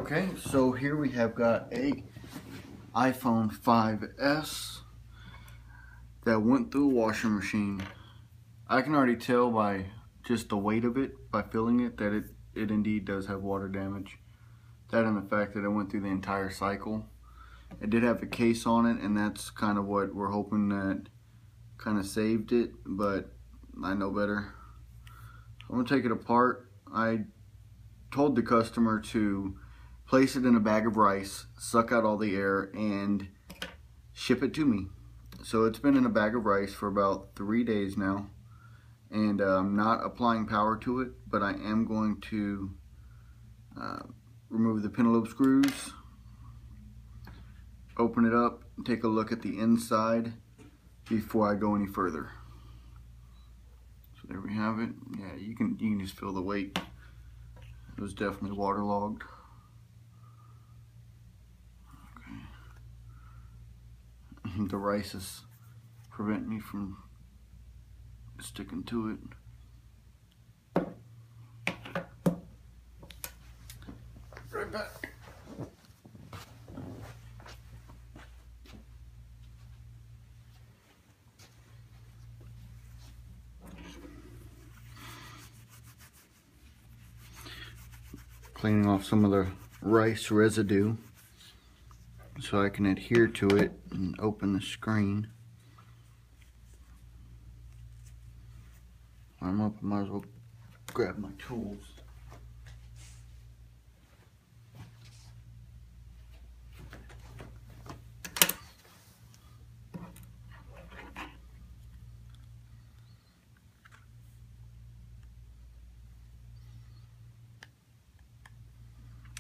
Okay, so here we have got a iPhone 5S that went through a washing machine. I can already tell by just the weight of it, by feeling it, that it indeed does have water damage. That and the fact that it went through the entire cycle. It did have a case on it, and that's kind of what we're hoping that kind of saved it, but I know better. I'm gonna take it apart. I told the customer to place it in a bag of rice, suck out all the air, and ship it to me. So it's been in a bag of rice for about 3 days now, and I'm not applying power to it, but I am going to remove the pentalobe screws, open it up, and take a look at the inside before I go any further. So there we have it. Yeah, you can just feel the weight. It was definitely waterlogged. Okay. The rice is preventing me from sticking to it. Right back. Cleaning off some of the rice residue so I can adhere to it and open the screen. I'm up, I might as well grab my tools.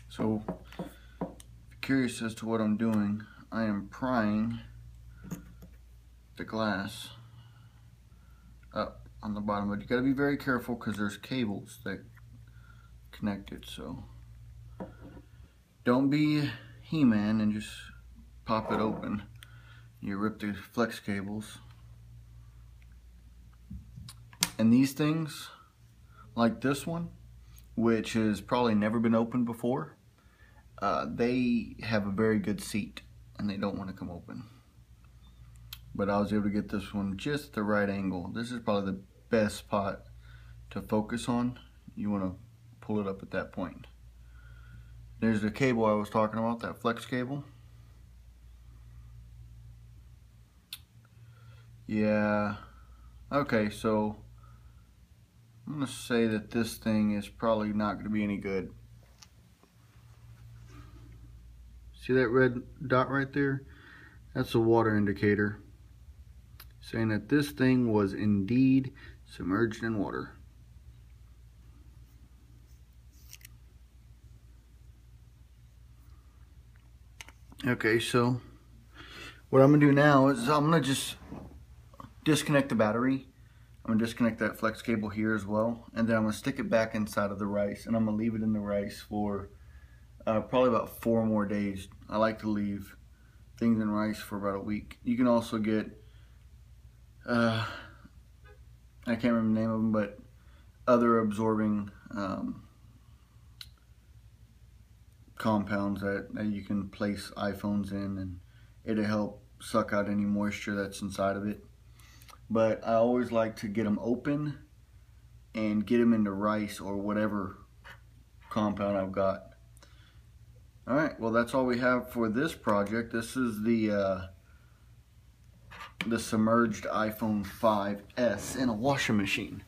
So, if you're curious as to what I'm doing, I am prying the glass up on the bottom, but you gotta be very careful because there's cables that connect it, so don't be He-Man and just pop it open. You rip the flex cables. And these things, like this one, which has probably never been opened before, they have a very good seat and they don't want to come open. But I was able to get this one just the right angle. This is probably the best spot to focus on. You want to pull it up at that point. There's the cable I was talking about, that flex cable. Yeah, okay, so I'm going to say that this thing is probably not going to be any good. See that red dot right there? That's a water indicator saying that this thing was indeed submerged in water. Okay, so what I'm gonna do now is I'm gonna just disconnect the battery. I'm gonna disconnect that flex cable here as well, and then I'm gonna stick it back inside of the rice, and I'm gonna leave it in the rice for probably about 4 more days. I like to leave things in rice for about a week. You can also get, I can't remember the name of them, but other absorbing compounds that you can place iPhones in, and it'll help suck out any moisture that's inside of it. But I always like to get them open and get them into rice or whatever compound I've got. Alright, well that's all we have for this project. This is the submerged iPhone 5S in a washing machine.